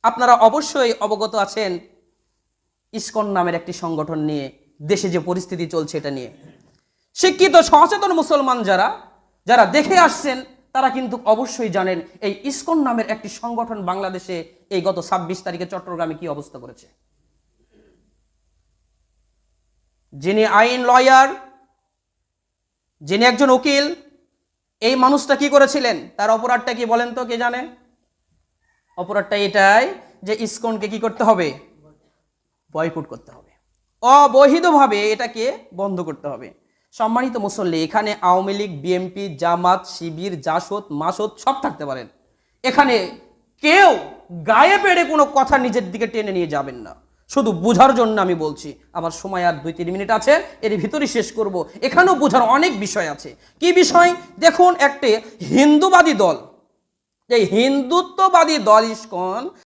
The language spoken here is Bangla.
আপনারা অবশ্যই অবগত আছেন ইসকন নামের একটি সংগঠন নিয়ে, দেশে যে পরিস্থিতি চলছে এটা নিয়ে। শিক্ষিত সচেতন মুসলমান যারা দেখে আসছেন তারা কিন্তু অবশ্যই জানেন এই ইসকন নামের একটি সংগঠন বাংলাদেশে এই গত 26 তারিখে চট্টগ্রামে কি অবস্থা করেছে। যিনি আইন লয়ার, যিনি একজন উকিল, এই মানুষটা কি করেছিলেন, তার অপরাধটা কি বলেন তো, কে জানে? অপরাধটা এটাই যে ইসকনকে কি করতে হবে, বয়কট করতে হবে, অবৈধভাবে এটাকে বন্ধ করতে হবে। সম্মানিত মুসল্লি, এখানে আওয়ামী লীগ, বিএনপি, জামাত, শিবির, জাসদ, মাসদ সব থাকতে পারেন, এখানে কেউ গায়ে পেড়ে কোনো কথা নিজের দিকে টেনে নিয়ে যাবেন না। শুধু বোঝার জন্য আমি বলছি, আমার সময় আর 2-3 মিনিট আছে, এর ভিতরেই শেষ করব। এখানেও বোঝার অনেক বিষয় আছে। কি বিষয়? দেখুন, একটি হিন্দুবাদী দল, এই হিন্দুত্ববাদী দল ইসকন